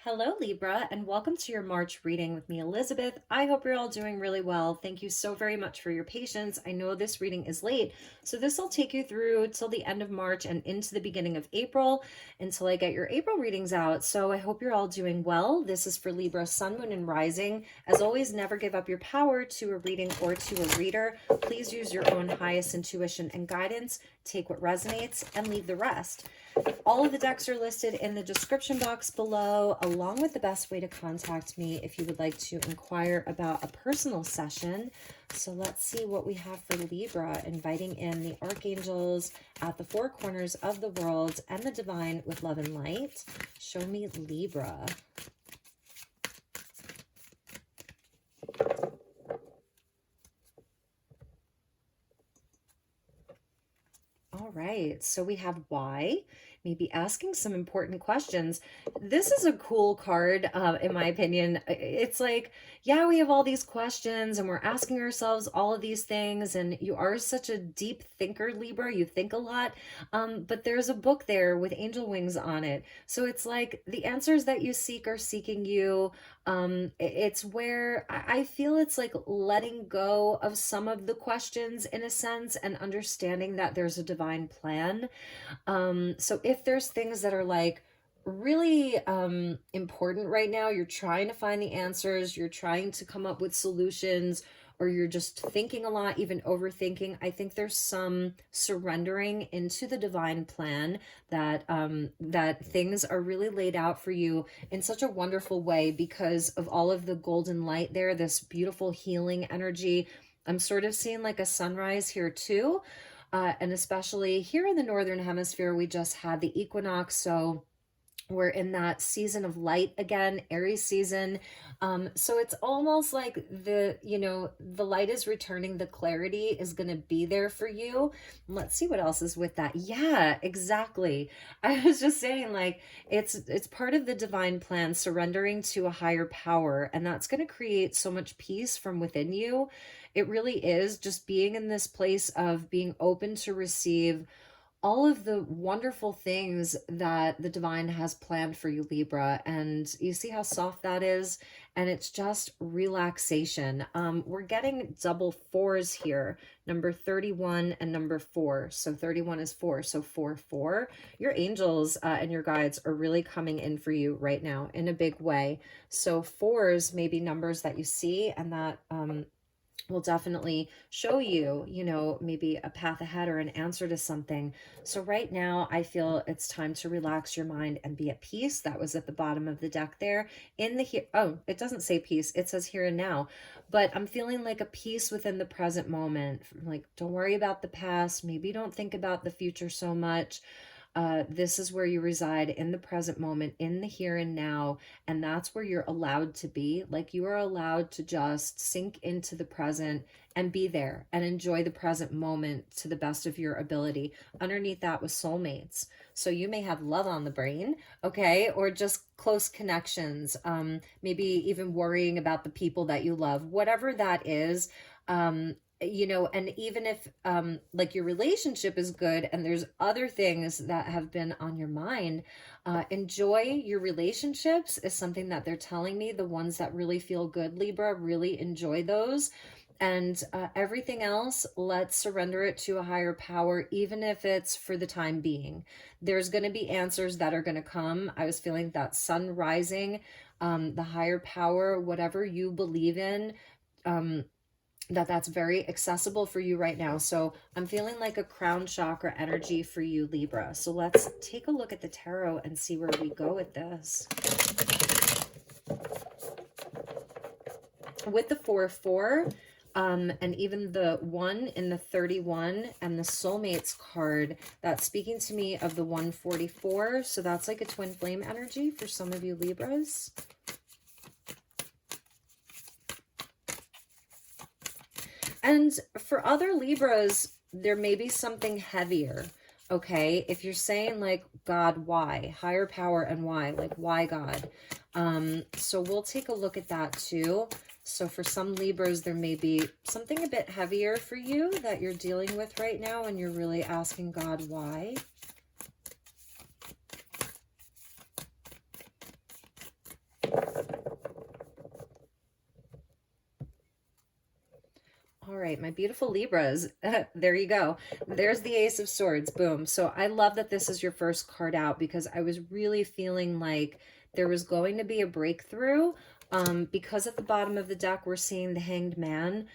Hello, Libra, and welcome to your March reading with me, Elizabeth. I hope you're all doing really well. Thank you so very much for your patience. I know this reading is late, so this will take you through till the end of March and into the beginning of April until I get your April readings out. So I hope you're all doing well. This is for Libra, Sun, Moon, and Rising. As always, never give up your power to a reading or to a reader. Please use your own highest intuition and guidance. Take what resonates and leave the rest. All of the decks are listed in the description box below, along with the best way to contact me if you would like to inquire about a personal session. So let's see what we have for Libra, inviting in the archangels at the four corners of the world and the divine with love and light. Show me Libra. All right, so we have why, maybe asking some important questions. This is a cool card, in my opinion. It's like, yeah, we have all these questions and we're asking ourselves all of these things, and you are such a deep thinker, Libra. You think a lot, but there's a book there with angel wings on it. So it's like the answers that you seek are seeking you. It's where I feel it's like letting go of some of the questions in a sense and understanding that there's a divine plan. So if there's things that are like really important right now, you're trying to find the answers, you're trying to come up with solutions, or you're just thinking a lot, even overthinking, I think there's some surrendering into the divine plan that that things are really laid out for you in such a wonderful way because of all of the golden light there, this beautiful healing energy. I'm sort of seeing like a sunrise here too. And especially here in the Northern Hemisphere, we just had the equinox. So we're in that season of light again, Aries season. So it's almost like the light is returning, the clarity is going to be there for you. Let's see what else is with that. Yeah, exactly. I was just saying, like, it's part of the divine plan, surrendering to a higher power, and that's going to create so much peace from within you. It really is just being in this place of being open to receive all of the wonderful things that the divine has planned for you, Libra. And you see how soft that is? And it's just relaxation. We're getting double fours here, number 31 and number 4. So 31 is 4, so 4, 4. Your angels and your guides are really coming in for you right now in a big way. So fours may be numbers that you see and that will definitely show you, maybe a path ahead or an answer to something. So right now, I feel it's time to relax your mind and be at peace. That was at the bottom of the deck there. In the here, oh, it doesn't say peace. It says here and now. But I'm feeling like a peace within the present moment. Like, don't worry about the past. Maybe don't think about the future so much. This is where you reside in the present moment, in the here and now, and that's where you're allowed to be. Like, you are allowed to just sink into the present and be there and enjoy the present moment to the best of your ability. Underneath that was soulmates. So you may have love on the brain, okay, or just close connections, maybe even worrying about the people that you love, whatever that is. And even if like your relationship is good and there's other things that have been on your mind, enjoy your relationships is something that they're telling me. The ones that really feel good, Libra, really enjoy those. And everything else, let's surrender it to a higher power, even if it's for the time being. There's going to be answers that are going to come. I was feeling that sun rising, the higher power, whatever you believe in, that's very accessible for you right now. So I'm feeling like a crown chakra energy for you, Libra. So let's take a look at the tarot and see where we go with this. With the 4-4, and even the 1 in the 31 and the soulmates card, that's speaking to me of the 144. So that's like a twin flame energy for some of you Libras. And for other Libras, there may be something heavier, okay? If you're saying like, God, why? Higher power and why? Like, why God? So we'll take a look at that too. So for some Libras, there may be something a bit heavier for you that you're dealing with right now, and you're really asking God, why? right, my beautiful Libras. There you go. There's the Ace of Swords. Boom. So I love that this is your first card out because I was really feeling like there was going to be a breakthrough. Because at the bottom of the deck, we're seeing the Hanged Man,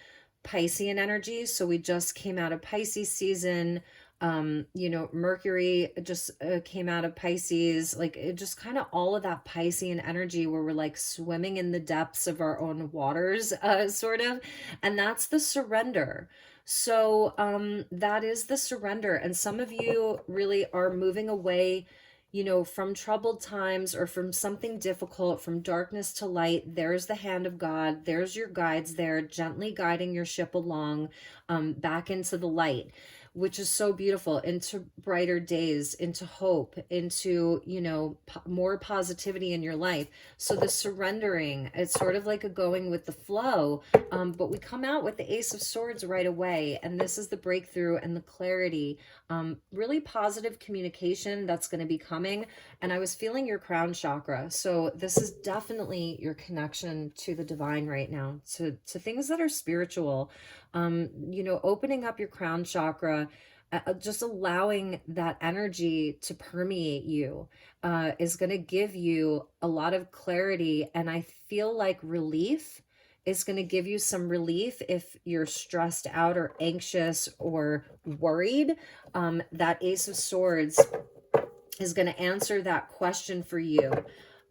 Piscean energy. So we just came out of Pisces season. Mercury just came out of Pisces, like it just kind of all of that Piscean energy where we're like swimming in the depths of our own waters, sort of. And that's the surrender. So that is the surrender. And some of you really are moving away, from troubled times or from something difficult, from darkness to light. There's the hand of God. There's your guides there, gently guiding your ship along, back into the light, which is so beautiful, into brighter days, into hope, into, more positivity in your life. So the surrendering, it's sort of like a going with the flow. But we come out with the Ace of Swords right away. And this is the breakthrough and the clarity, really positive communication that's going to be coming. And I was feeling your crown chakra. So this is definitely your connection to the divine right now, to things that are spiritual. Opening up your crown chakra, just allowing that energy to permeate you, is going to give you a lot of clarity. And I feel like relief is going to give you some relief if you're stressed out or anxious or worried. That Ace of Swords is going to answer that question for you.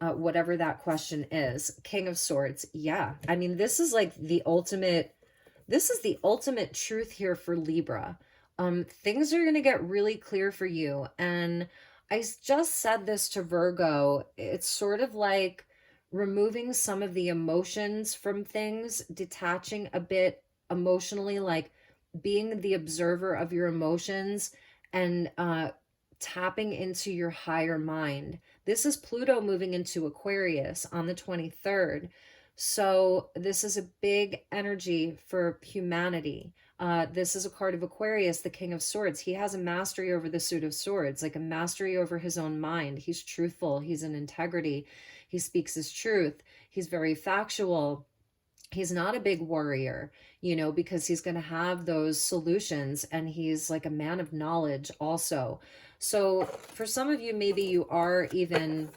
Whatever that question is. King of Swords. Yeah. I mean, this is the ultimate truth here for Libra. Things are going to get really clear for you. And just said this to Virgo. It's sort of like removing some of the emotions from things, detaching a bit emotionally, like being the observer of your emotions, and tapping into your higher mind. This is Pluto moving into Aquarius on the 23rd. So this is a big energy for humanity. This is a card of Aquarius, the King of Swords. He has a mastery over the suit of swords, like a mastery over his own mind. He's truthful. He's in integrity. He speaks his truth. He's very factual. He's not a big warrior, because he's going to have those solutions, and he's like a man of knowledge also. So for some of you, maybe you are even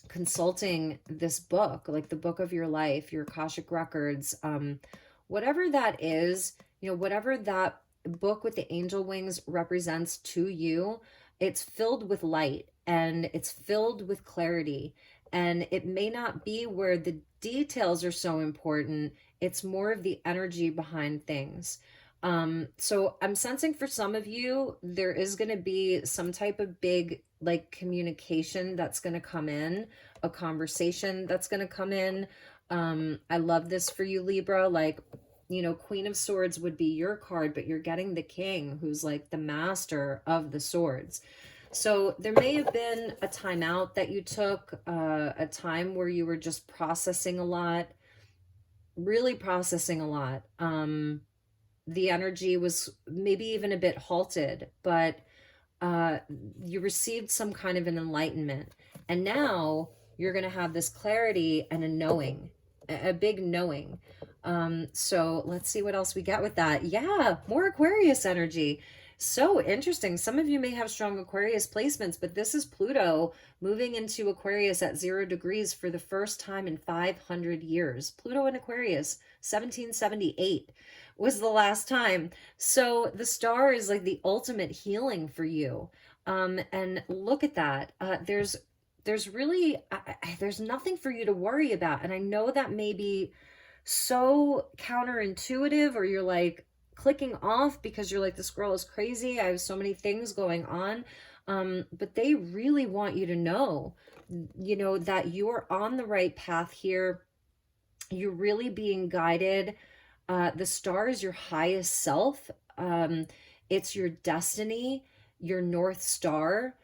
consulting this book, like the book of your life, your Akashic records, whatever that is, whatever that book with the angel wings represents to you, it's filled with light and it's filled with clarity. And it may not be where the details are so important. It's more of the energy behind things. So I'm sensing for some of you, there is going to be some type of big communication that's going to come in, a conversation that's going to come in. I love this for you, Libra. Queen of Swords would be your card, but you're getting the King, who's like the master of the swords. So there may have been a time out that you took, a time where you were just processing a lot, really processing a lot. The energy was maybe even a bit halted, but you received some kind of an enlightenment. And now you're going to have this clarity and a knowing, a big knowing. So let's see what else we get with that. Yeah, more Aquarius energy. So interesting. Some of you may have strong Aquarius placements, but this is Pluto moving into Aquarius at 0 degrees for the first time in 500 years. Pluto in Aquarius, 1778 was the last time. So the star is like the ultimate healing for you. And look at that. There's really, there's nothing for you to worry about. And I know that may be so counterintuitive, or you're like clicking off because you're like, this girl is crazy. I have so many things going on. But they really want you to know, that you're on the right path here. You're really being guided. The star is your highest self. It's your destiny, your North Star.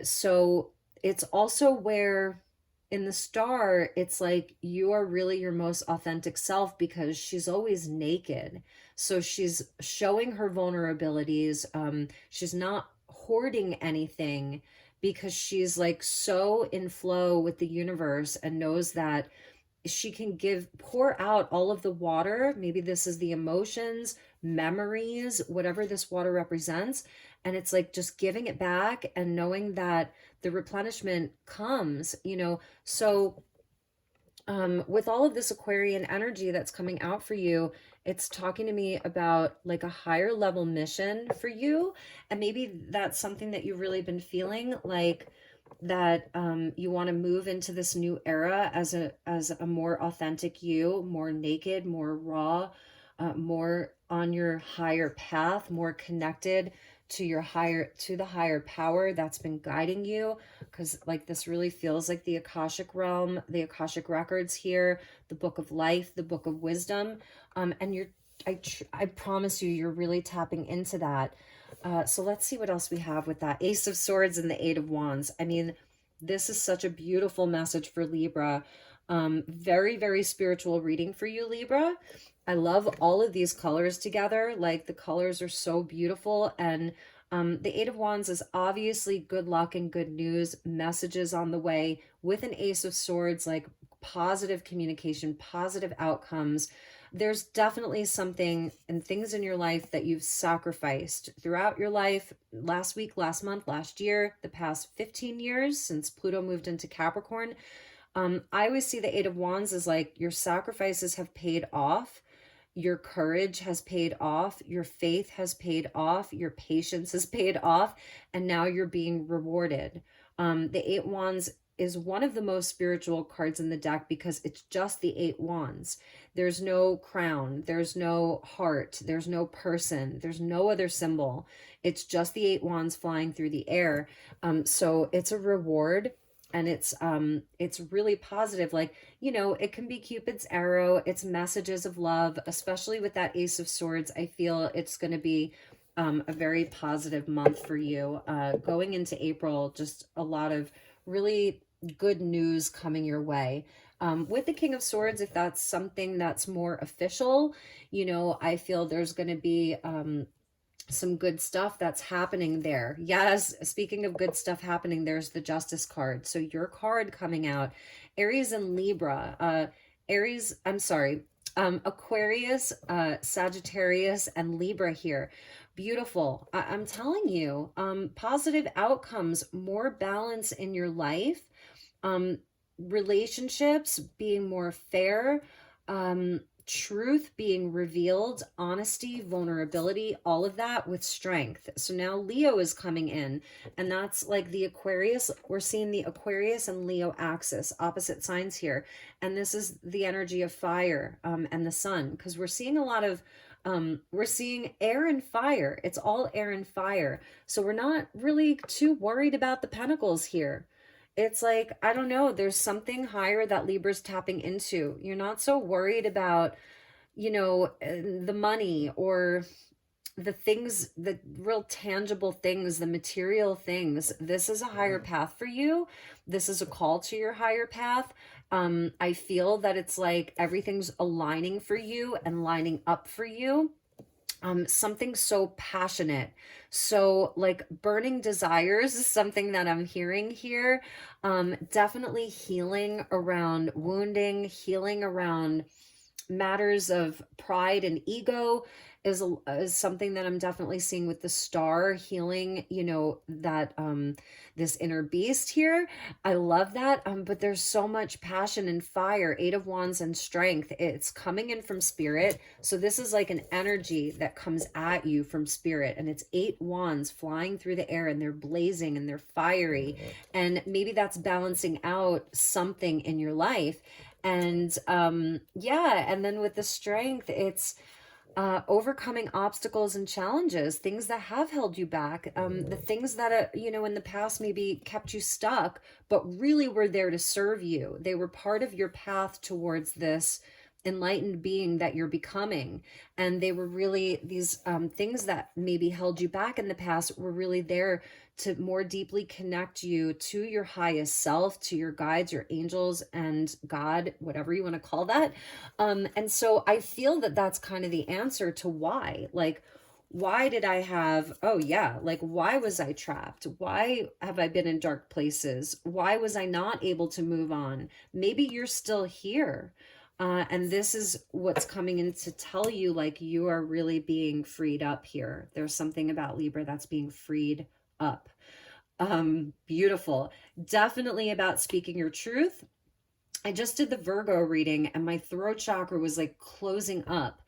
So it's also where in the star, it's like you are really your most authentic self, because she's always naked. So she's showing her vulnerabilities. She's not hoarding anything, because she's like so in flow with the universe and knows that she can pour out all of the water. Maybe this is the emotions, memories, whatever this water represents. And it's like just giving it back and knowing that the replenishment comes, So with all of this Aquarian energy that's coming out for you, it's talking to me about like a higher level mission for you. And maybe that's something that you've really been feeling like that you want to move into this new era as a more authentic you, more naked, more raw, more on your higher path, more connected to the higher power that's been guiding you, because like this really feels like the Akashic realm, the Akashic records here, the book of life, the book of wisdom. And I promise you, you're really tapping into that. So let's see what else we have with that Ace of Swords and the Eight of Wands. I mean, this is such a beautiful message for Libra. Very, very spiritual reading for you, Libra. I love all of these colors together. Like the colors are so beautiful. And the Eight of Wands is obviously good luck and good news, messages on the way, with an Ace of Swords, like positive communication, positive outcomes. There's definitely something and things in your life that you've sacrificed throughout your life, last week, last month, last year, the past 15 years since Pluto moved into Capricorn. I always see the Eight of Wands as like your sacrifices have paid off. Your courage has paid off, your faith has paid off, your patience has paid off, and now you're being rewarded. The Eight Wands is one of the most spiritual cards in the deck because it's just the Eight Wands. There's no crown, there's no heart, there's no person, there's no other symbol. It's just the Eight Wands flying through the air. So it's a reward, and it's really positive. Like, it can be Cupid's arrow, it's messages of love, especially with that Ace of Swords. I feel it's going to be a very positive month for you. Going into April, just a lot of really good news coming your way. With the King of Swords, if that's something that's more official, I feel there's going to be some good stuff that's happening there. Yes, speaking of good stuff happening, there's the Justice card. So your card coming out, Aries and Libra, Aquarius, Sagittarius, and Libra here. Beautiful. I'm telling you, positive outcomes, more balance in your life, relationships being more fair, truth being revealed, honesty, vulnerability, all of that with strength. So now Leo is coming in, and that's like the Aquarius. We're seeing the Aquarius and Leo axis, opposite signs here. And this is the energy of fire, and the sun, because we're seeing a lot of we're seeing air and fire. It's all air and fire. So we're not really too worried about the pentacles here. It's like, I don't know, there's something higher that Libra's tapping into. You're not so worried about, the money or the things, the real tangible things, the material things. This is a higher path for you. This is a call to your higher path. I feel that it's like everything's aligning for you and lining up for you. Something so passionate, so like burning desires is something that I'm hearing here. Definitely healing around wounding, healing around matters of pride and ego is something that I'm definitely seeing with the star healing, that this inner beast here. I love that. But there's so much passion and fire, Eight of Wands and strength. It's coming in from spirit. So this is like an energy that comes at you from spirit, and it's Eight Wands flying through the air, and they're blazing and they're fiery. And maybe that's balancing out something in your life. And and then with the strength, it's overcoming obstacles and challenges, things that have held you back, the things that in the past maybe kept you stuck, but really were there to serve you. They were part of your path towards this enlightened being that you're becoming. And they were really these things that maybe held you back in the past were really there to more deeply connect you to your highest self, to your guides, your angels, and God, whatever you want to call that. And so I feel that that's kind of the answer to why. Like, Why did I have, oh yeah, like why was I trapped? Why have I been in dark places? Why was I not able to move on? Maybe you're still here. And this is what's coming in to tell you, like, you are really being freed up here. There's something about Libra that's being freed up. Beautiful. Definitely about speaking your truth. I just did the Virgo reading and my throat chakra was like closing up.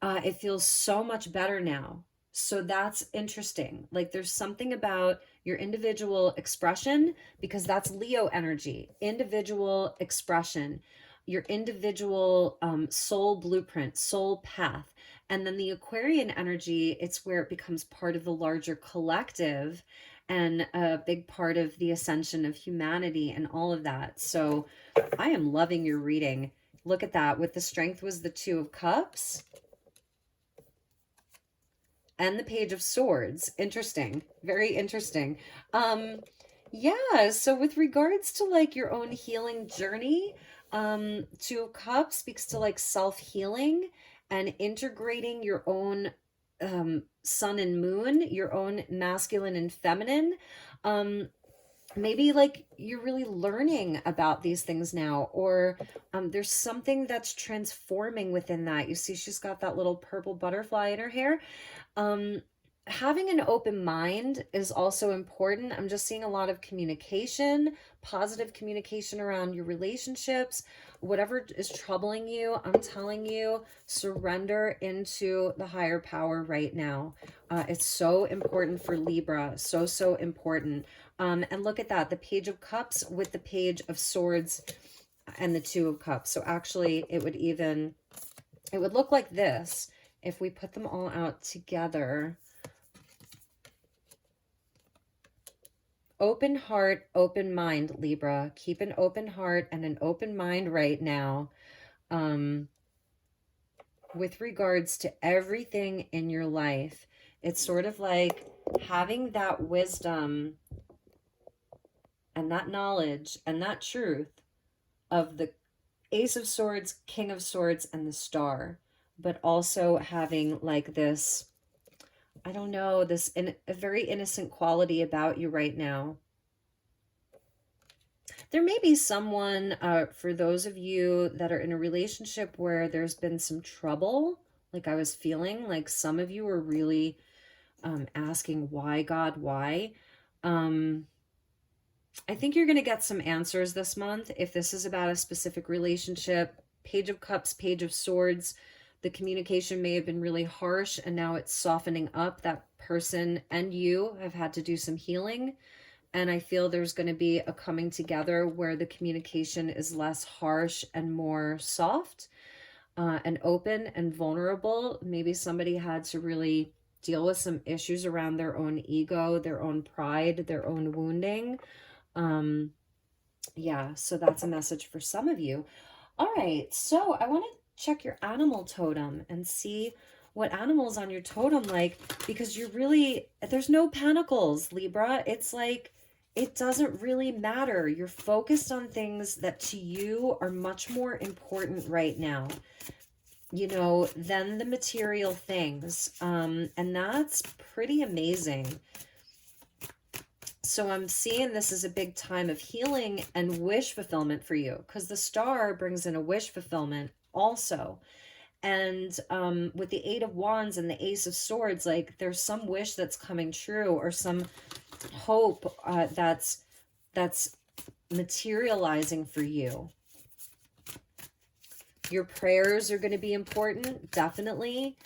It feels so much better now. So that's interesting. Like there's something about your individual expression, because that's Leo energy, individual expression, your individual soul blueprint, soul path. And then the Aquarian energy, it's where it becomes part of the larger collective and a big part of the ascension of humanity and all of that. So I am loving your reading. Look at that. With the strength was the Two of Cups and the Page of Swords. Interesting. Very interesting. Yeah, so with regards to like your own healing journey, Two of Cups speaks to like self-healing and integrating your own sun and moon, your own masculine and feminine. Um, Maybe like you're really learning about these things now, or there's something that's transforming within that. You see she's got that little purple butterfly in her hair. um Having an open mind is also important. I'm just seeing a lot of communication, positive communication around your relationships. Whatever is troubling you, I'm telling you, surrender into the higher power right now. It's so important for Libra, so so important. And look at that, the Page of Cups with the Page of Swords and the Two of Cups. So actually it would look like this if we put them all out together. Open heart, open mind, Libra. Keep an open heart and an open mind right now. With regards to everything in your life, it's sort of like having that wisdom and that knowledge and that truth of the Ace of Swords, King of Swords, and the Star, but also having like this, I don't know, this a very innocent quality about you right now. There may be someone, for those of you that are in a relationship where there's been some trouble, like I was feeling like some of you are really asking, why, God, why? I think you're going to get some answers this month. If this is about a specific relationship, Page of Cups, Page of Swords, the communication may have been really harsh and now it's softening up. That person and you have had to do some healing. And I feel there's going to be a coming together where the communication is less harsh and more soft and open and vulnerable. Maybe somebody had to really deal with some issues around their own ego, their own pride, their own wounding. Yeah, so that's a message for some of you. All right, so I want to check your animal totem and see what animals on your totem like, because you're really, there's no pentacles, Libra. It's like, it doesn't really matter. You're focused on things that to you are much more important right now, you know, than the material things. And that's pretty amazing. So I'm seeing this as a big time of healing and wish fulfillment for you, because the Star brings in a wish fulfillment also. And with the Eight of Wands and the Ace of Swords, like there's some wish that's coming true, or some hope that's materializing for you. Your prayers are going to be important, definitely.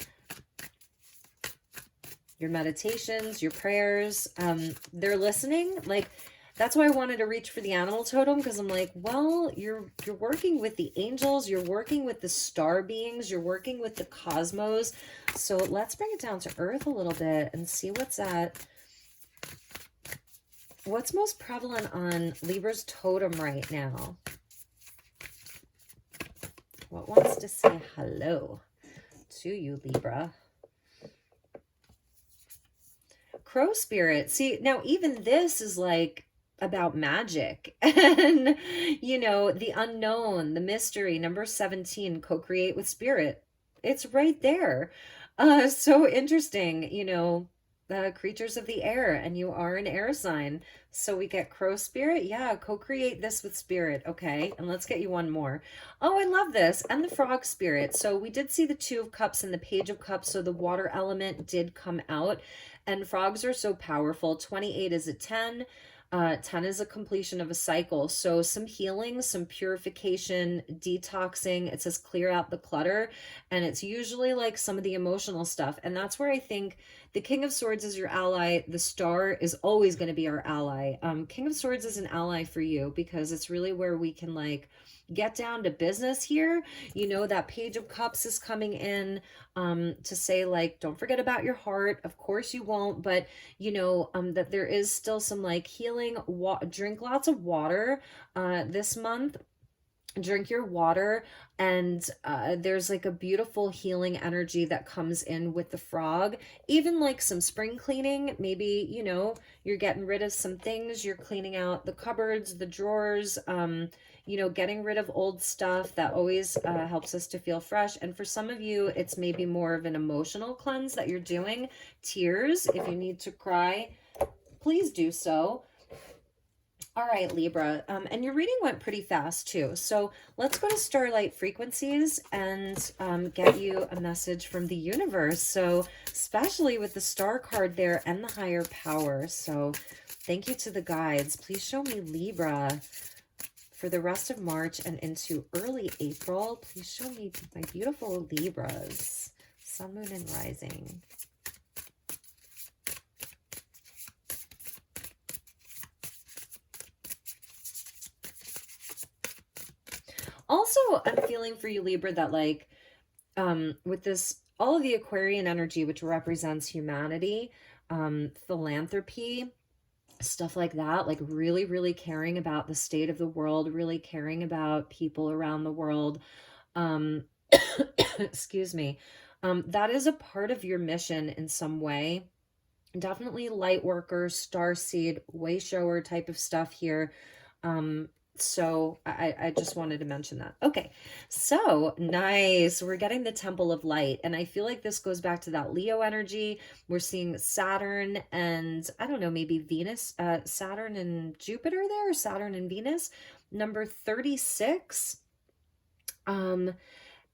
Your meditations, your prayers, they're listening. Like, that's why I wanted to reach for the animal totem, because I'm like, well, you're working with the angels, you're working with the star beings, you're working with the cosmos. So let's bring it down to earth a little bit and see what's most prevalent on Libra's totem right now. What wants to say hello to you, Libra? Crow spirit. See, now even this is like about magic and, you know, the unknown, the mystery. Number 17, co-create with spirit. It's right there. So interesting, you know, creatures of the air, and you are an air sign. So we get crow spirit. Yeah, co-create this with spirit. Okay, and let's get you one more. Oh, I love this. And the frog spirit. So we did see the Two of Cups and the Page of Cups. So the water element did come out. And frogs are so powerful. 28 is a 10. 10 is a completion of a cycle. So some healing, some purification, detoxing. It says clear out the clutter. And it's usually like some of the emotional stuff. And that's where I think the King of Swords is your ally. The Star is always going to be our ally. King of Swords is an ally for you because it's really where we can like get down to business here. You know, that Page of Cups is coming in to say like, don't forget about your heart. Of course you won't, but you know, that there is still some like healing. Drink lots of water this month. Drink your water, and there's like a beautiful healing energy that comes in with the frog. Even like some spring cleaning, maybe, you know, you're getting rid of some things, you're cleaning out the cupboards, the drawers, you know, getting rid of old stuff. That always helps us to feel fresh. And for some of you, it's maybe more of an emotional cleanse that you're doing. Tears, if you need to cry, please do so. All right, Libra. And your reading went pretty fast too. So let's go to Starlight Frequencies and get you a message from the universe. So especially with the star card there and the higher power. So thank you to the guides. Please show me Libra for the rest of March and into early April. Please show me my beautiful Libras, Sun, Moon, and Rising. Also, I'm feeling for you, Libra, that like with this, all of the Aquarian energy, which represents humanity, philanthropy, stuff like that, like really, really caring about the state of the world, really caring about people around the world. Um, excuse me. That is a part of your mission in some way. Definitely light worker, star seed, way shower type of stuff here. So I just wanted to mention that. Okay, so nice. We're getting the Temple of Light, and I feel like this goes back to that Leo energy. We're seeing Saturn and I don't know, maybe Venus, Saturn and Jupiter there, Saturn and Venus, number 36. And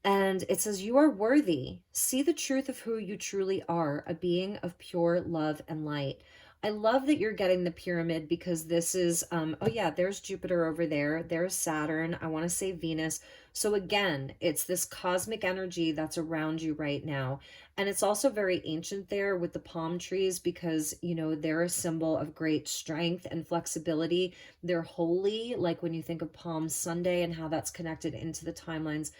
it says, you are worthy. See the truth of who you truly are, a being of pure love and light. I love that you're getting the pyramid because this is, oh yeah, there's Jupiter over there. There's Saturn. I want to say Venus. So again, it's this cosmic energy that's around you right now. And it's also very ancient there with the palm trees because, you know, they're a symbol of great strength and flexibility. They're holy, like when you think of Palm Sunday and how that's connected into the timelines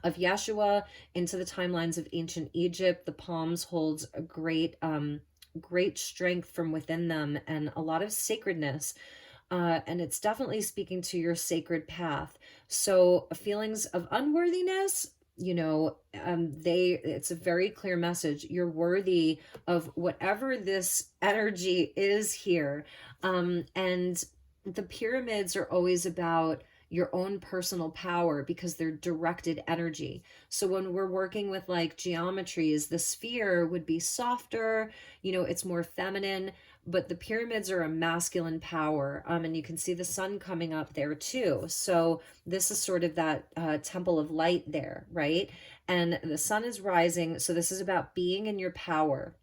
of Yeshua, into the timelines of ancient Egypt. The palms holds a great strength from within them and a lot of sacredness. And it's definitely speaking to your sacred path. So feelings of unworthiness, you know, it's a very clear message. You're worthy of whatever this energy is here. And the pyramids are always about your own personal power because they're directed energy. So when we're working with like geometries, the sphere would be softer, you know, it's more feminine, but the pyramids are a masculine power. And you can see the sun coming up there too. So this is sort of that temple of light there, right? And the sun is rising. So this is about being in your power,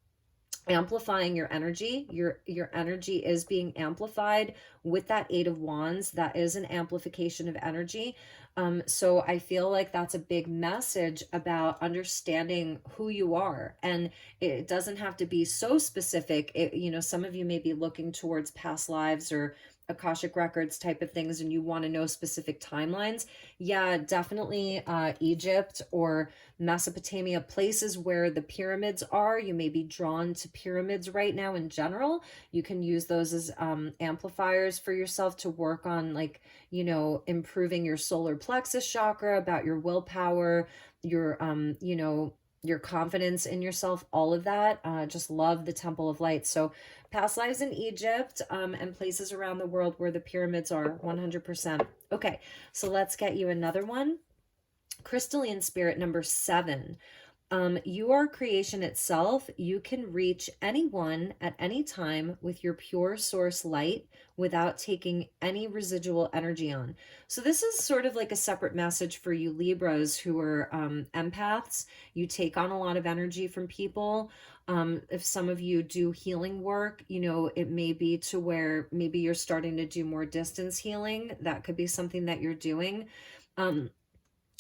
amplifying your energy. Your energy is being amplified with that Eight of Wands. That is an amplification of energy. So I feel like that's a big message about understanding who you are, and it doesn't have to be so specific. You know, some of you may be looking towards past lives or Akashic records type of things, and you want to know specific timelines. Yeah, definitely Egypt or Mesopotamia, places where the pyramids are. You may be drawn to pyramids right now in general. You can use those as amplifiers for yourself to work on, like, you know, improving your solar plexus chakra, about your willpower, your, you know, your confidence in yourself, all of that. Just love the Temple of Light. So past lives in Egypt and places around the world where the pyramids are, 100%. Okay, so let's get you another one. Crystalline spirit number 7. You are creation itself. You can reach anyone at any time with your pure source light without taking any residual energy on. So, this is sort of like a separate message for you Libras who are empaths. You take on a lot of energy from people. If some of you do healing work, it may be to where maybe you're starting to do more distance healing. That could be something that you're doing. Um,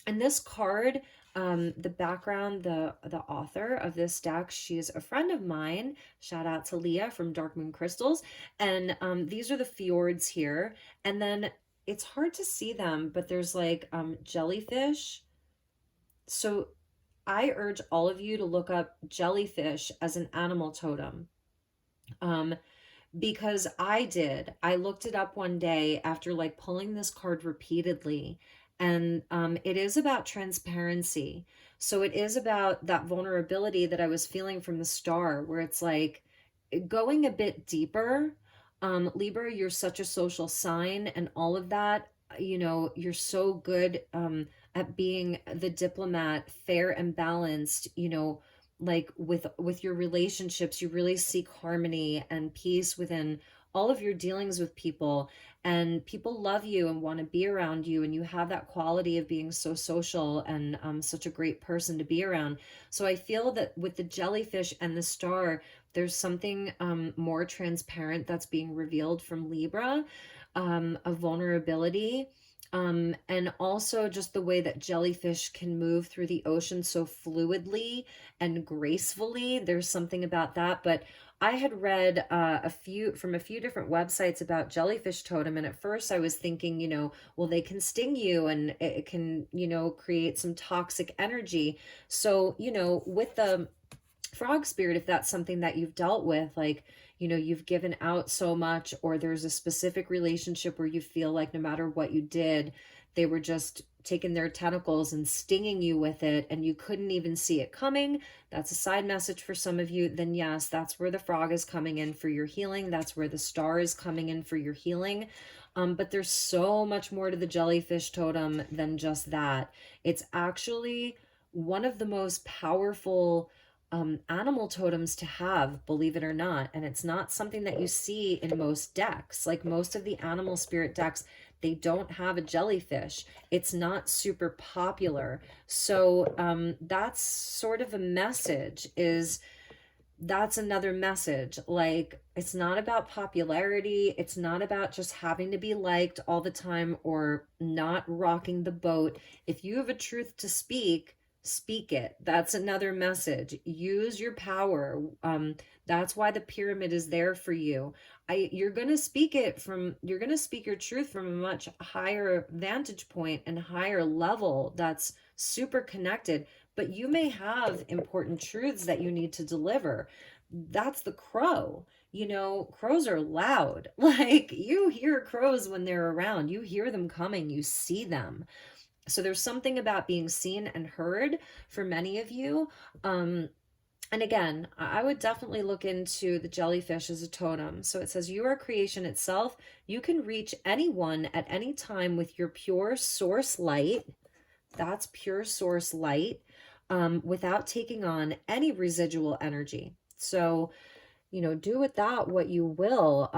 and this card, the background, the author of this deck, she's a friend of mine. Shout out to Leah from Dark Moon Crystals. And these are the fjords here. And then it's hard to see them, but there's like jellyfish. So I urge all of you to look up jellyfish as an animal totem. Um, because I did. I looked it up one day after like pulling this card repeatedly. And it is about transparency. So it is about that vulnerability that I was feeling from the star, where it's like going a bit deeper. Libra, you're such a social sign and all of that. You're so good at being the diplomat, fair and balanced, like with your relationships. You really seek harmony and peace within all of your dealings with people, and people love you and want to be around you, and you have that quality of being so social and such a great person to be around. So I feel that with the jellyfish and the star, there's something more transparent that's being revealed from Libra, of vulnerability. And also just the way that jellyfish can move through the ocean so fluidly and gracefully. There's something about that. But I had read a few different websites about jellyfish totem, and at first I was thinking, well, they can sting you and it can, create some toxic energy. So, with the frog spirit, if that's something that you've dealt with, like, you've given out so much, or there's a specific relationship where you feel like no matter what you did, they were just taking their tentacles and stinging you with it, and you couldn't even see it coming. That's a side message for some of you. Then yes, that's where the frog is coming in for your healing. That's where the star is coming in for your healing. But there's so much more to the jellyfish totem than just that. It's actually one of the most powerful animal totems to have, believe it or not. And it's not something that you see in most decks. Like most of the animal spirit decks, they don't have a jellyfish. It's not super popular. So that's sort of a message, is that's another message. Like, it's not about popularity. It's not about just having to be liked all the time or not rocking the boat. If you have a truth to speak, speak it. That's another message. Use your power. That's why the pyramid is there for you. You're going to speak you're going to speak your truth from a much higher vantage point and higher level that's super connected, but you may have important truths that you need to deliver. That's the crow. Crows are loud. Like, you hear crows when they're around. You hear them coming, you see them. So there's something about being seen and heard for many of you. And again, I would definitely look into the jellyfish as a totem. So it says, you are creation itself. You can reach anyone at any time with your pure source light. That's pure source light, without taking on any residual energy. So, do with that what you will.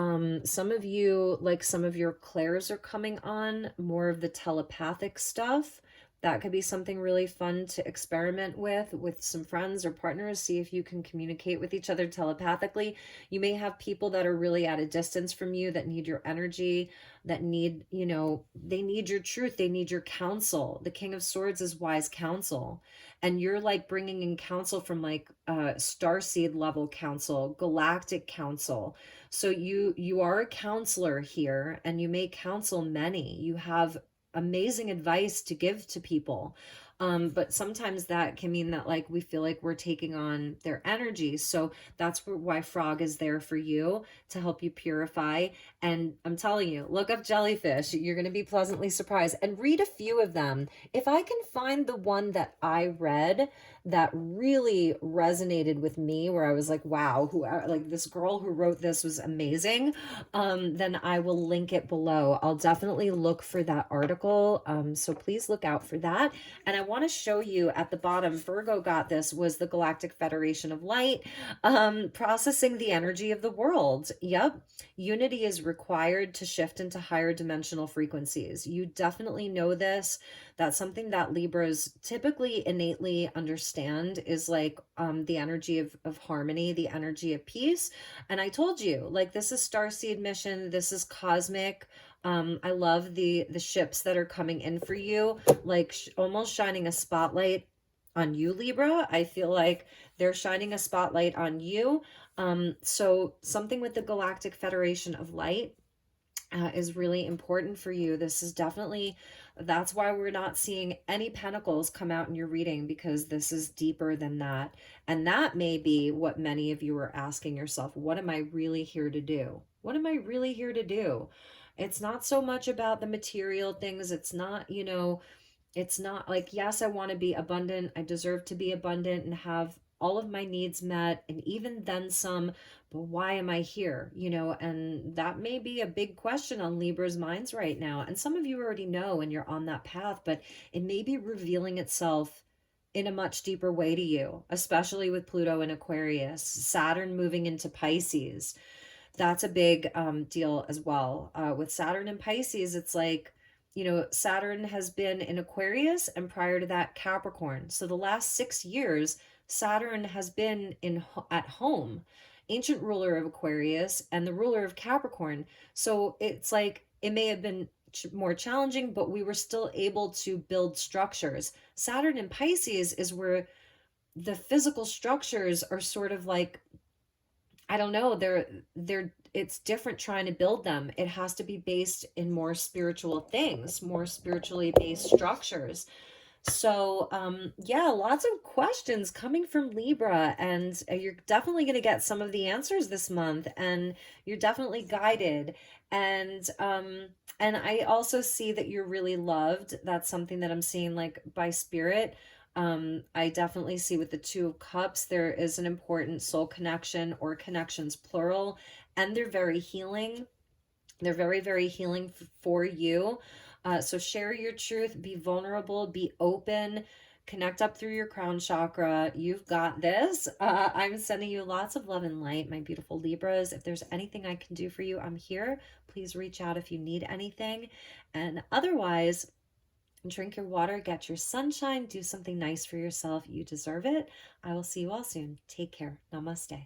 Some of you, like some of your clairs are coming on, more of the telepathic stuff. That could be something really fun to experiment with some friends or partners. See if you can communicate with each other telepathically. You may have people that are really at a distance from you that need your energy, that need, they need your truth. They need your counsel. The King of Swords is wise counsel. And you're like bringing in counsel from like starseed level counsel, galactic counsel. So you are a counselor here, and you may counsel many. You have amazing advice to give to people. But sometimes that can mean that like we feel like we're taking on their energy. So that's why frog is there for you, to help you purify. And I'm telling you, look up jellyfish. You're going to be pleasantly surprised, and read a few of them. If I can find the one that I read that really resonated with me, where I was like, wow, like this girl who wrote this was amazing, then I will link it below. I'll definitely look for that article. So please look out for that. And I want to show you at the bottom, Virgo got this, was the Galactic Federation of Light, processing the energy of the world. Yep. Unity is required to shift into higher dimensional frequencies. You definitely know this. That's something that Libras typically innately understand, is like the energy of harmony, the energy of peace. And I told you, like, this is starseed mission, this is cosmic. I love the ships that are coming in for you, like almost shining a spotlight on you, Libra. I feel like they're shining a spotlight on you. So something with the Galactic Federation of Light is really important for you. This is definitely, that's why we're not seeing any pentacles come out in your reading, because this is deeper than that. And that may be what many of you are asking yourself. What am I really here to do? What am I really here to do? It's not so much about the material things. It's not, it's not like, yes, I want to be abundant. I deserve to be abundant and have all of my needs met and even then some, but why am I here? And that may be a big question on Libra's minds right now. And some of you already know and you're on that path, but it may be revealing itself in a much deeper way to you, especially with Pluto in Aquarius, Saturn moving into Pisces. That's a big deal as well. With Saturn and Pisces, it's like, Saturn has been in Aquarius and prior to that, Capricorn. So the last 6 years, Saturn has been at home, ancient ruler of Aquarius and the ruler of Capricorn. So it's like it may have been more challenging, but we were still able to build structures. Saturn in Pisces is where the physical structures are sort of like, I don't know, they're it's different trying to build them. It has to be based in more spiritual things, more spiritually based structures. So, yeah, lots of questions coming from Libra, and you're definitely going to get some of the answers this month, and you're definitely guided. And I also see that you're really loved. That's something that I'm seeing, like, by spirit. I definitely see with the Two of Cups, there is an important soul connection, or connections plural, and they're very healing. They're very, very healing for you. So share your truth, be vulnerable, be open, connect up through your crown chakra. You've got this. I'm sending you lots of love and light, my beautiful Libras. If there's anything I can do for you, I'm here. Please reach out if you need anything. And otherwise, drink your water, get your sunshine, do something nice for yourself. You deserve it. I will see you all soon. Take care. Namaste.